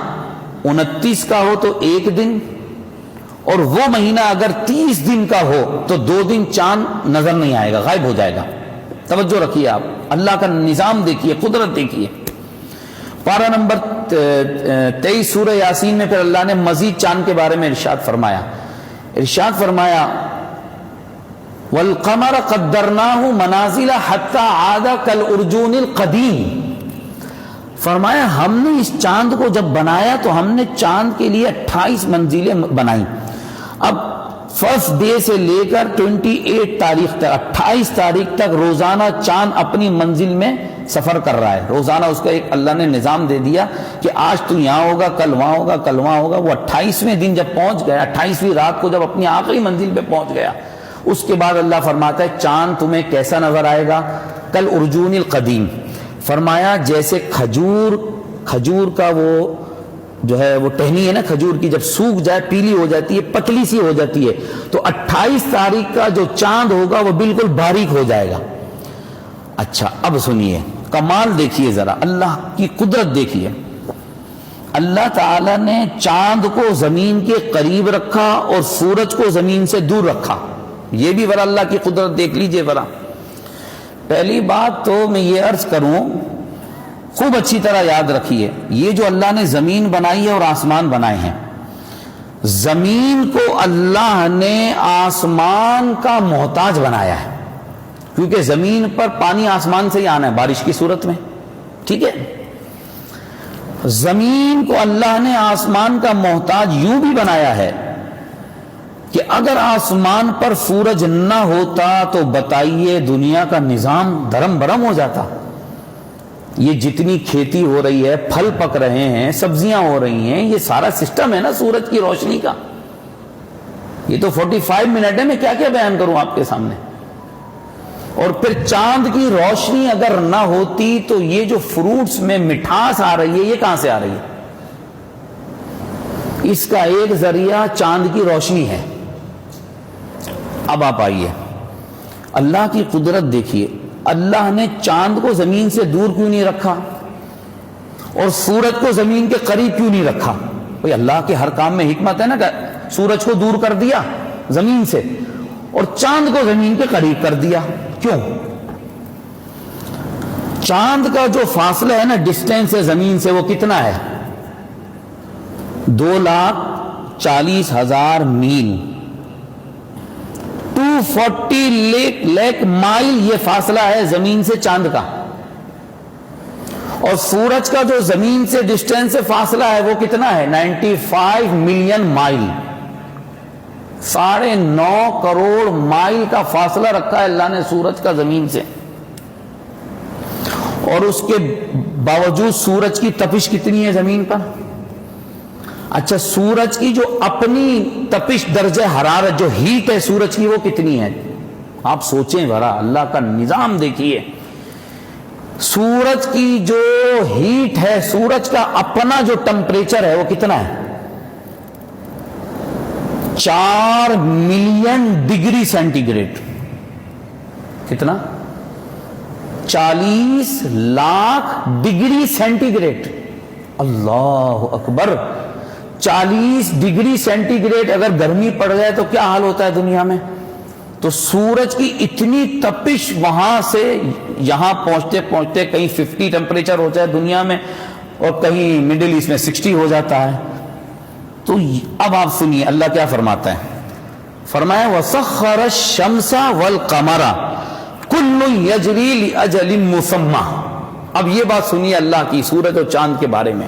29 کا ہو تو 1 دن، اور وہ مہینہ اگر 30 دن کا ہو تو 2 دن چاند نظر نہیں آئے گا، غائب ہو جائے گا۔ توجہ رکھیے آپ، اللہ کا نظام دیکھیے، قدرت دیکھیے۔ پارہ نمبر 23 سورہ یاسین میں پھر اللہ نے مزید چاند کے بارے میں ارشاد فرمایا، والقمر قدرناہ منازل حتی عاد کالارجون القدیم، فرمایا ہم نے اس چاند کو جب بنایا تو ہم نے چاند کے لیے 28 منزلیں بنائیں۔ اب فرسٹ ڈے سے لے کر 28 تاریخ تک، 28 تاریخ تک روزانہ چاند اپنی منزل میں سفر کر رہا ہے، روزانہ اس کا ایک اللہ نے نظام دے دیا کہ آج تو یہاں ہوگا، کل وہاں ہوگا، کل وہاں ہوگا۔ وہ 28ویں دن جب پہنچ گیا، 28ویں رات کو جب اپنی آخری منزل پہ پہنچ گیا، اس کے بعد اللہ فرماتا ہے چاند تمہیں کیسا نظر آئے گا؟ کل ارجون القدیم، فرمایا جیسے کھجور کا وہ جو ہے وہ ٹہنی ہے نا کھجور کی، جب سوکھ جائے پیلی ہو جاتی ہے، پتلی سی ہو جاتی ہے، تو 28 تاریخ کا جو چاند ہوگا وہ بالکل باریک ہو جائے گا۔ اچھا اب سنیے، کمال دیکھیے ذرا، اللہ کی قدرت دیکھیے۔ اللہ تعالی نے چاند کو زمین کے قریب رکھا اور سورج کو زمین سے دور رکھا، یہ بھی ذرا اللہ کی قدرت دیکھ لیجئے ذرا۔ پہلی بات تو میں یہ عرض کروں، خوب اچھی طرح یاد رکھیے، یہ جو اللہ نے زمین بنائی ہے اور آسمان بنائے ہیں، زمین کو اللہ نے آسمان کا محتاج بنایا ہے، کیونکہ زمین پر پانی آسمان سے ہی آنا ہے بارش کی صورت میں، ٹھیک ہے؟ زمین کو اللہ نے آسمان کا محتاج یوں بھی بنایا ہے کہ اگر آسمان پر سورج نہ ہوتا تو بتائیے دنیا کا نظام دھرم برم ہو جاتا۔ یہ جتنی کھیتی ہو رہی ہے، پھل پک رہے ہیں، سبزیاں ہو رہی ہیں، یہ سارا سسٹم ہے نا سورج کی روشنی کا۔ یہ تو 45 منٹ ہے، میں کیا کیا بیان کروں آپ کے سامنے۔ اور پھر چاند کی روشنی اگر نہ ہوتی تو یہ جو فروٹس میں مٹھاس آ رہی ہے یہ کہاں سے آ رہی ہے؟ اس کا ایک ذریعہ چاند کی روشنی ہے۔ اب آپ آئیے، اللہ کی قدرت دیکھیے، اللہ نے چاند کو زمین سے دور کیوں نہیں رکھا اور سورج کو زمین کے قریب کیوں نہیں رکھا؟ بھئی اللہ کے ہر کام میں حکمت ہے نا، کہ سورج کو دور کر دیا زمین سے اور چاند کو زمین کے قریب کر دیا، کیوں؟ چاند کا جو فاصلہ ہے نا، ڈسٹینس ہے زمین سے، وہ کتنا ہے؟ 2,40,000 میل، 240 لاکھ مائل یہ فاصلہ ہے زمین سے چاند کا۔ اور سورج کا جو زمین سے ڈسٹینس سے فاصلہ ہے وہ کتنا ہے؟ 95 ملین مائل۔ 9.5 کروڑ مائل کا فاصلہ رکھا ہے اللہ نے سورج کا زمین سے، اور اس کے باوجود سورج کی تپش کتنی ہے زمین پر؟ اچھا، سورج کی جو اپنی تپش درجہ حرارت جو ہیٹ ہے سورج کی وہ کتنی ہے؟ آپ سوچیں ذرا، اللہ کا نظام دیکھیے۔ سورج کی جو ہیٹ ہے، سورج کا اپنا جو ٹمپریچر ہے وہ کتنا ہے؟ 4 ملین ڈگری سینٹی گریڈ۔ کتنا؟ 40 لاکھ ڈگری سینٹی گریڈ۔ اللہ اکبر! 40 ڈگری سینٹی گریڈ اگر گرمی پڑ جائے تو کیا حال ہوتا ہے دنیا میں؟ تو سورج کی اتنی تپش وہاں سے یہاں پہنچتے پہنچتے کہیں 50 ٹمپریچر ہوتا ہے دنیا میں، اور کہیں مڈل ایسٹ میں 60 ہو جاتا ہے۔ تو اب آپ سنیے اللہ کیا فرماتا ہے۔ فرمایا وَسَخَّرَ الشَّمْسَ وَالْقَمَرَ كُلٌّ يَجْرِي لِأَجَلٍ مُّسَمًّى۔ اب یہ بات سنیے اللہ کی سورج اور چاند کے بارے میں۔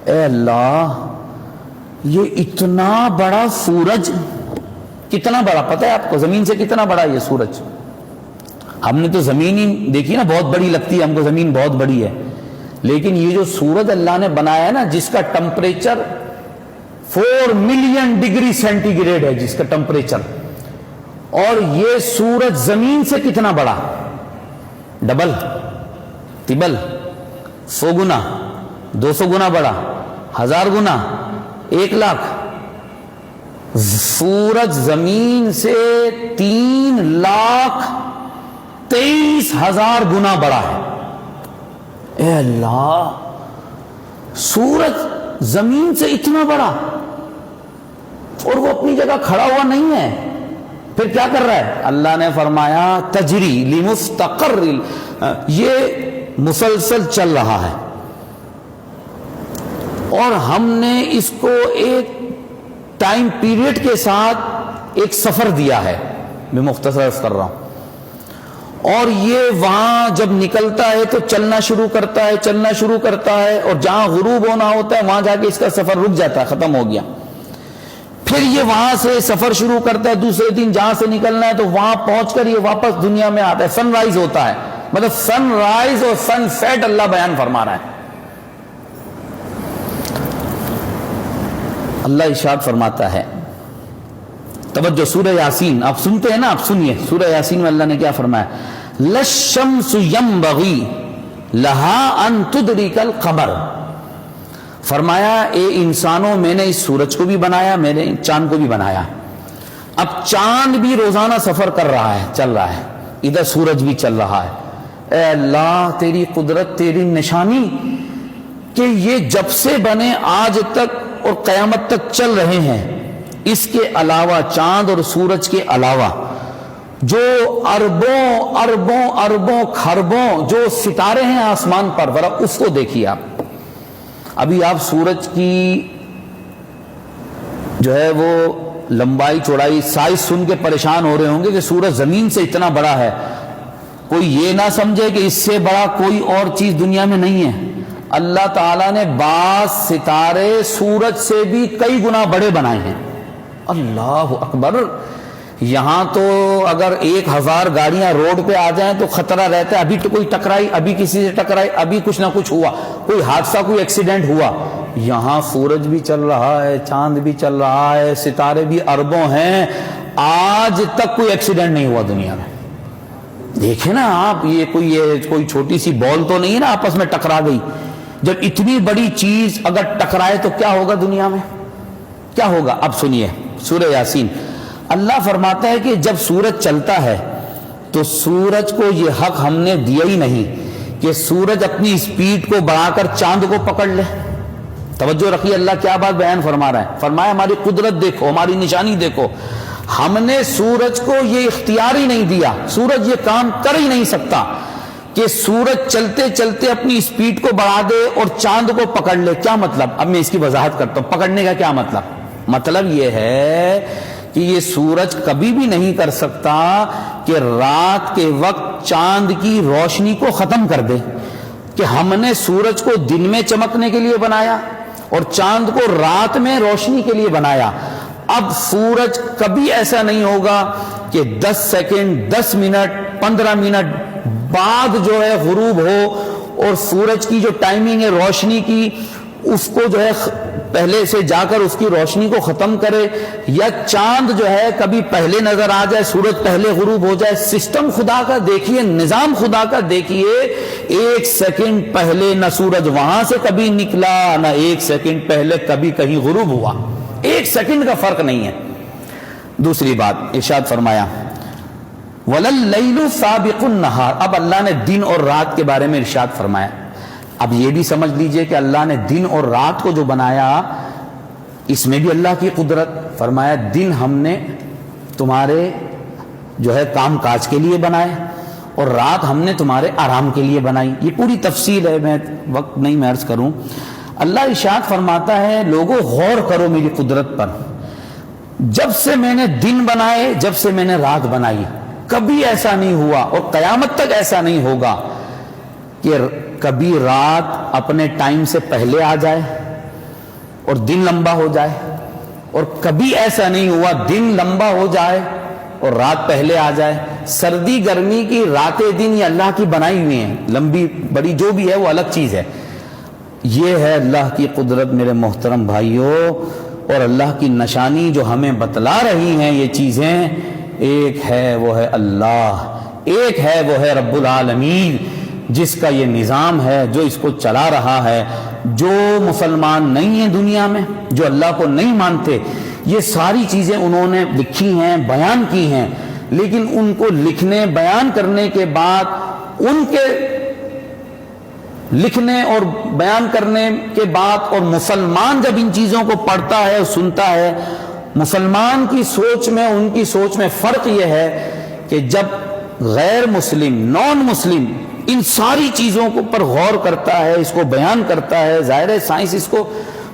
اے اللہ، یہ اتنا بڑا سورج، کتنا بڑا پتہ ہے آپ کو؟ زمین سے کتنا بڑا یہ سورج؟ ہم نے تو زمین ہی دیکھی نا، بہت بڑی لگتی ہے ہم کو، زمین بہت بڑی ہے، لیکن یہ جو سورج اللہ نے بنایا ہے نا، جس کا temperature 4 million degree centigrade ہے جس کا ٹمپریچر، اور یہ سورج زمین سے کتنا بڑا؟ ڈبل، تبل، 100 گنا، 200 گنا بڑا، 1000 گنا، 1 لاکھ۔ سورج زمین سے 3,23,000 گنا بڑا ہے۔ اے اللہ، سورج زمین سے اتنا بڑا، اور وہ اپنی جگہ کھڑا ہوا نہیں ہے، پھر کیا کر رہا ہے؟ اللہ نے فرمایا تجری لمستقر، یہ مسلسل چل رہا ہے، اور ہم نے اس کو ایک ٹائم پیریڈ کے ساتھ ایک سفر دیا ہے، میں مختصر کر رہا ہوں، اور یہ وہاں جب نکلتا ہے تو چلنا شروع کرتا ہے، اور جہاں غروب ہونا ہوتا ہے وہاں جا کے اس کا سفر رک جاتا ہے، ختم ہو گیا۔ پھر یہ وہاں سے سفر شروع کرتا ہے، دوسرے دن جہاں سے نکلنا ہے تو وہاں پہنچ کر یہ واپس دنیا میں آتا ہے، سن رائز ہوتا ہے، مطلب سن رائز اور سن سیٹ اللہ بیان فرما رہا ہے۔ اللہ ارشاد فرماتا ہے، توجہ، سورہ یاسین آپ سنتے ہیں نا، آپ سنیے سورہ یاسین میں اللہ نے کیا فرمایا۔ لَلشَّمْسُ يَنبَغِي لَهَا أَن تُدْرِكَ الْقَمَرَ۔ فرمایا اے انسانوں، میں نے اس سورج کو بھی بنایا، میں نے چاند کو بھی بنایا۔ اب چاند بھی روزانہ سفر کر رہا ہے، چل رہا ہے، ادھر سورج بھی چل رہا ہے۔ اے اللہ، تیری قدرت، تیری نشانی کہ یہ جب سے بنے آج تک اور قیامت تک چل رہے ہیں۔ اس کے علاوہ چاند اور سورج کے علاوہ جو اربوں اربوں اربوں کھربوں جو ستارے ہیں آسمان پر، ذرا اس کو دیکھیے آپ۔ ابھی آپ سورج کی جو ہے وہ لمبائی چوڑائی سائز سن کے پریشان ہو رہے ہوں گے کہ سورج زمین سے اتنا بڑا ہے، کوئی یہ نہ سمجھے کہ اس سے بڑا کوئی اور چیز دنیا میں نہیں ہے۔ اللہ تعالیٰ نے بعض ستارے سورج سے بھی کئی گنا بڑے بنائے ہیں۔ اللہ اکبر! یہاں تو اگر 1000 گاڑیاں روڈ پہ آ جائیں تو خطرہ رہتا ہے، ابھی تو کوئی ٹکرائی، ابھی کسی سے ٹکرائی، ابھی کچھ نہ کچھ ہوا، کوئی حادثہ، کوئی ایکسیڈنٹ ہوا۔ یہاں سورج بھی چل رہا ہے، چاند بھی چل رہا ہے، ستارے بھی اربوں ہیں، آج تک کوئی ایکسیڈنٹ نہیں ہوا دنیا میں۔ دیکھیں نا آپ، یہ کوئی چھوٹی سی بال تو نہیں ہے نا آپس میں ٹکرا گئی۔ جب اتنی بڑی چیز اگر ٹکرائے تو کیا ہوگا دنیا میں، کیا ہوگا؟ اب سنیے سورہ یاسین، اللہ فرماتا ہے کہ جب سورج چلتا ہے تو سورج کو یہ حق ہم نے دیا ہی نہیں کہ سورج اپنی سپیڈ کو بڑھا کر چاند کو پکڑ لے۔ توجہ رکھیے، اللہ کیا بات بیان فرما رہا ہے۔ فرمایا ہماری قدرت دیکھو، ہماری نشانی دیکھو، ہم نے سورج کو یہ اختیار ہی نہیں دیا، سورج یہ کام کر ہی نہیں سکتا کہ سورج چلتے چلتے اپنی سپیڈ کو بڑھا دے اور چاند کو پکڑ لے۔ کیا مطلب؟ اب میں اس کی وضاحت کرتا ہوں، پکڑنے کا کیا مطلب؟ مطلب یہ ہے کہ یہ سورج کبھی بھی نہیں کر سکتا کہ رات کے وقت چاند کی روشنی کو ختم کر دے، کہ ہم نے سورج کو دن میں چمکنے کے لیے بنایا اور چاند کو رات میں روشنی کے لیے بنایا۔ اب سورج کبھی ایسا نہیں ہوگا کہ 10 سیکنڈ 10 منٹ 15 منٹ بعد جو ہے غروب ہو، اور سورج کی جو ٹائمنگ ہے روشنی کی اس کو جو ہے پہلے سے جا کر اس کی روشنی کو ختم کرے، یا چاند جو ہے کبھی پہلے نظر آ جائے، سورج پہلے غروب ہو جائے۔ سسٹم خدا کا دیکھیے، نظام خدا کا دیکھیے، 1 سیکنڈ پہلے نہ سورج وہاں سے کبھی نکلا، نہ 1 سیکنڈ پہلے کبھی کہیں غروب ہوا، 1 سیکنڈ کا فرق نہیں ہے۔ دوسری بات ارشاد فرمایا وَلَلَّيْلُ سَابِقُ النَّهَارِ، اب اللہ نے دن اور رات کے بارے میں ارشاد فرمایا۔ اب یہ بھی سمجھ لیجئے کہ اللہ نے دن اور رات کو جو بنایا اس میں بھی اللہ کی قدرت۔ فرمایا دن ہم نے تمہارے جو ہے کام کاج کے لیے بنائے، اور رات ہم نے تمہارے آرام کے لیے بنائی۔ یہ پوری تفصیل ہے، میں وقت نہیں میں عرض کروں۔ اللہ ارشاد فرماتا ہے لوگوں غور کرو میری قدرت پر، جب سے میں نے دن بنائے، جب سے میں نے رات بنائی، کبھی ایسا نہیں ہوا اور قیامت تک ایسا نہیں ہوگا کہ کبھی رات اپنے ٹائم سے پہلے آ جائے اور دن لمبا ہو جائے، اور کبھی ایسا نہیں ہوا دن لمبا ہو جائے اور رات پہلے آ جائے۔ سردی گرمی کی راتیں دن یہ اللہ کی بنائی ہوئی ہیں، لمبی بڑی جو بھی ہے وہ الگ چیز ہے۔ یہ ہے اللہ کی قدرت میرے محترم بھائیوں، اور اللہ کی نشانی جو ہمیں بتلا رہی ہیں یہ چیزیں، ایک ہے وہ ہے اللہ، ایک ہے وہ ہے رب العالمین جس کا یہ نظام ہے، جو اس کو چلا رہا ہے۔ جو مسلمان نہیں ہیں دنیا میں، جو اللہ کو نہیں مانتے، یہ ساری چیزیں انہوں نے لکھی ہیں، بیان کی ہیں، لیکن ان کو لکھنے بیان کرنے کے بعد ان کے لکھنے اور بیان کرنے کے بعد اور مسلمان جب ان چیزوں کو پڑھتا ہے اور سنتا ہے، مسلمان کی سوچ میں، ان کی سوچ میں فرق یہ ہے کہ جب غیر مسلم، نان مسلم ان ساری چیزوں کو پر غور کرتا ہے، اس کو بیان کرتا ہے، ظاہر ہے سائنس اس کو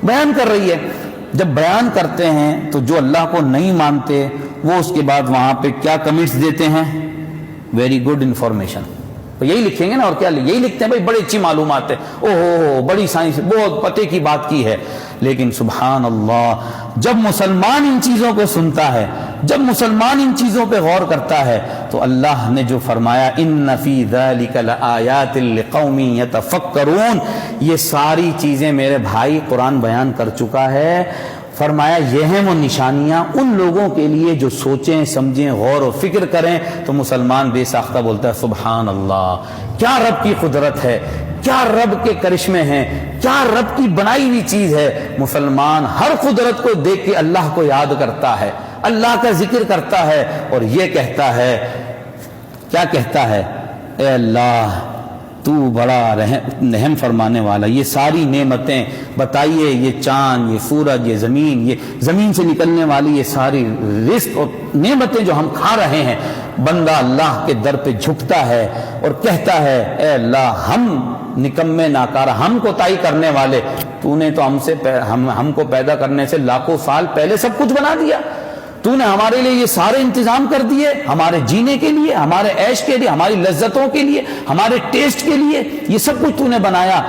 بیان کر رہی ہے، جب بیان کرتے ہیں تو جو اللہ کو نہیں مانتے وہ اس کے بعد وہاں پہ کیا کمنٹس دیتے ہیں؟ ویری گڈ انفارمیشن، یہی لکھیں گے نا، اور کیا یہی لکھتے ہیں بھائی بڑی اچھی معلومات ہے، اوہو بڑی سائنس، بہت پتے کی بات کی ہے۔ لیکن سبحان اللہ جب مسلمان ان چیزوں کو سنتا ہے، جب مسلمان ان چیزوں پہ غور کرتا ہے، تو اللہ نے جو فرمایا ان فی ذلک لآیات لقوم یتفکرون، یہ ساری چیزیں میرے بھائی قرآن بیان کر چکا ہے۔ فرمایا یہ ہیں وہ نشانیاں ان لوگوں کے لیے جو سوچیں سمجھیں غور و فکر کریں۔ تو مسلمان بے ساختہ بولتا ہے سبحان اللہ، کیا رب کی قدرت ہے، کیا رب کے کرشمے ہیں، کیا رب کی بنائی ہوئی چیز ہے۔ مسلمان ہر قدرت کو دیکھ کے اللہ کو یاد کرتا ہے، اللہ کا ذکر کرتا ہے، اور یہ کہتا ہے، کیا کہتا ہے؟ اے اللہ تو بڑا رحم فرمانے والا، یہ ساری نعمتیں بتائیے، یہ چاند، یہ سورج، یہ زمین سے نکلنے والی یہ ساری رزق اور نعمتیں جو ہم کھا رہے ہیں، بندہ اللہ کے در پہ جھکتا ہے اور کہتا ہے اے اللہ ہم نکمے ناکارہ، ہم کوتاہی کرنے والے، تو نے تو ہم کو پیدا کرنے سے لاکھوں سال پہلے سب کچھ بنا دیا، تو نے ہمارے لیے یہ سارے انتظام کر دیے، ہمارے جینے کے لیے، ہمارے عیش کے لیے، ہماری لذتوں کے لیے، ہمارے ٹیسٹ کے لیے، یہ سب کچھ تو نے بنایا۔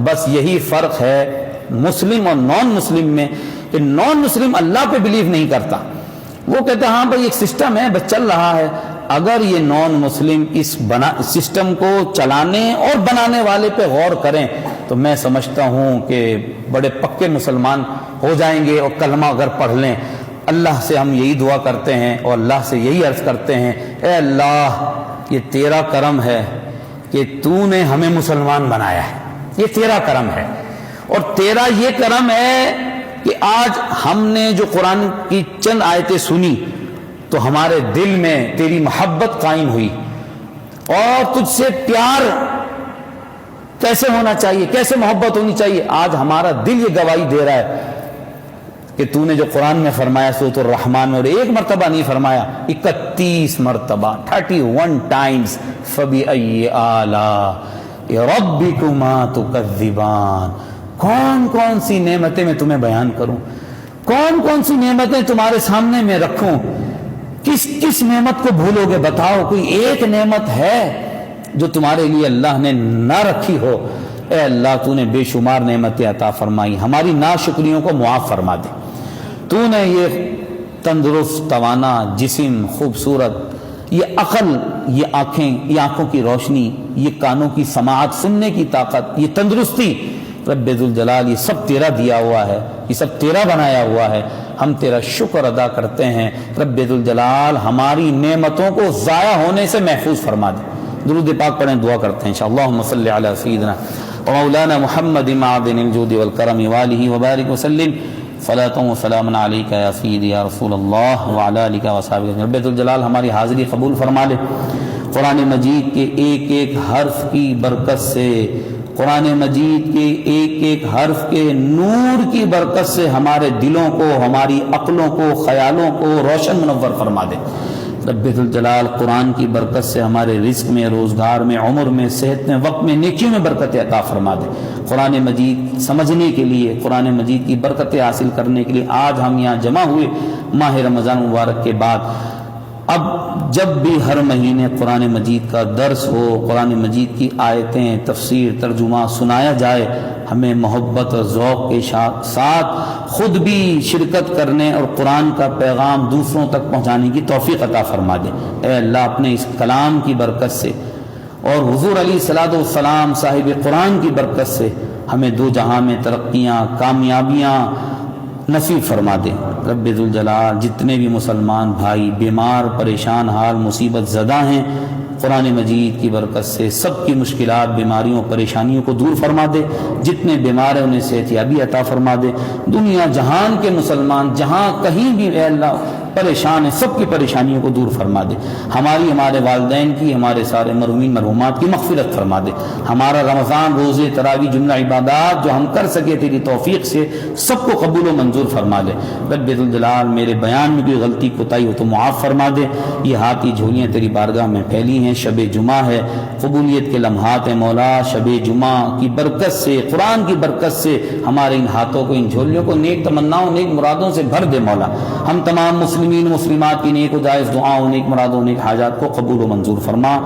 بس یہی فرق ہے مسلم اور نان مسلم میں، کہ نان مسلم اللہ پہ بلیو نہیں کرتا، وہ کہتا ہے ہاں بھائی ایک سسٹم ہے بس چل رہا ہے۔ اگر یہ نان مسلم اس سسٹم کو چلانے اور بنانے والے پہ غور کریں تو میں سمجھتا ہوں کہ بڑے پکے مسلمان ہو جائیں گے، اور کلمہ اگر پڑھ لیں۔ اللہ سے ہم یہی دعا کرتے ہیں اور اللہ سے یہی عرض کرتے ہیں اے اللہ یہ تیرا کرم ہے کہ تو نے ہمیں مسلمان بنایا ہے، یہ تیرا کرم ہے، اور تیرا یہ کرم ہے کہ آج ہم نے جو قرآن کی چند آیتیں سنی تو ہمارے دل میں تیری محبت قائم ہوئی، اور تجھ سے پیار کیسے ہونا چاہیے، کیسے محبت ہونی چاہیے، آج ہمارا دل یہ گواہی دے رہا ہے کہ تو نے جو قرآن میں فرمایا سورۃ الرحمن میں، اور ایک مرتبہ نہیں فرمایا، 31 مرتبہ 31 ٹائمز، فَبِأَيِّ آلَاءِ رَبِّكُمَا تُكَذِّبَانِ، کون کون سی نعمتیں میں تمہیں بیان کروں، کون کون سی نعمتیں تمہارے سامنے میں رکھوں، کس کس نعمت کو بھولو گے بتاؤ، کوئی ایک نعمت ہے جو تمہارے لیے اللہ نے نہ رکھی ہو؟ اے اللہ تو نے بے شمار نعمتیں عطا فرمائی، ہماری ناشکریوں کو معاف فرما دے، تو نے یہ تندرست توانا جسم خوبصورت، یہ عقل، یہ آنکھیں، یہ آنکھوں کی روشنی، یہ کانوں کی سماعت، سننے کی طاقت، یہ تندرستی، رب ذوالجلال یہ سب تیرا دیا ہوا ہے، یہ سب تیرا بنایا ہوا ہے۔ ہم تیرا شکر ادا کرتے ہیں، رب ذوالجلال ہماری نعمتوں کو ضائع ہونے سے محفوظ فرما دے۔ درود پاک پڑھیں، دعا کرتے ہیں انشاءاللہ۔ اللہم صلی علی سیدنا ومولانا محمد معدن الجود والکرم والہ وبارک وسلم، صلاۃ و سلام علیک یا سیدی یا رسول اللہ وعلی آلہ وصحبہ اجمعین۔ رب ذوالجلال ہماری حاضری قبول فرما لے۔ قرآن مجید کے ایک ایک حرف کی برکت سے، قرآن مجید کے ایک ایک حرف کے نور کی برکت سے ہمارے دلوں کو، ہماری عقلوں کو، خیالوں کو روشن منور فرما دے۔ رب ذوالجلال قرآن کی برکت سے ہمارے رزق میں، روزگار میں، عمر میں، صحت میں، وقت میں، نیکیوں میں برکت عطا فرما دے۔ قرآن مجید سمجھنے کے لیے، قرآن مجید کی برکتیں حاصل کرنے کے لیے آج ہم یہاں جمع ہوئے ماہ رمضان مبارک کے بعد۔ اب جب بھی ہر مہینے قرآن مجید کا درس ہو، قرآن مجید کی آیتیں، تفسیر، ترجمہ سنایا جائے، ہمیں محبت اور ذوق کے ساتھ خود بھی شرکت کرنے اور قرآن کا پیغام دوسروں تک پہنچانے کی توفیق عطا فرما دے۔ اے اللہ اپنے اس کلام کی برکت سے اور حضور علیہ الصلوۃ والسلام صاحب قرآن کی برکت سے ہمیں دو جہاں میں ترقیاں، کامیابیاں نصیب فرما دے۔ رب ذوالجلال جتنے بھی مسلمان بھائی بیمار، پریشان حال، مصیبت زدہ ہیں، قرآن مجید کی برکت سے سب کی مشکلات، بیماریوں، پریشانیوں کو دور فرما دے۔ جتنے بیمار ہیں انہیں صحت یابی عطا فرما دے۔ دنیا جہان کے مسلمان جہاں کہیں بھی اے اللہ پریشان ہیں، سب کی پریشانیوں کو دور فرما دے۔ ہماری، ہمارے والدین کی، ہمارے سارے مرحومین مرحومات کی مغفرت فرما دے۔ ہمارا رمضان، روزے، تراویح، جملہ عبادات جو ہم کر سکے تیری توفیق سے سب کو قبول و منظور فرما دے۔ رب ذوالجلال میرے بیان میں کوئی غلطی کوتاہی ہو تو معاف فرما دے۔ یہ ہاتھی جھولیاں تیری بارگاہ میں پھیلی ہیں، شب جمعہ ہے، قبولیت کے لمحات ہیں مولا۔ شب جمعہ کی برکت سے، قرآن کی برکت سے ہمارے ان ہاتھوں کو، ان جھولیوں کو نیک تمناؤں، نیک مرادوں سے بھر دے مولا۔ ہم تمام مسلمین مسلمات کی نیک و جائز دعاؤں، نیک مرادوں، نیک حاجات کو قبول و منظور فرما۔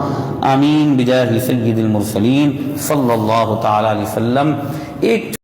آمین بجاہ سید المرسلین صلی اللہ تعالی علیہ وسلم۔ ایک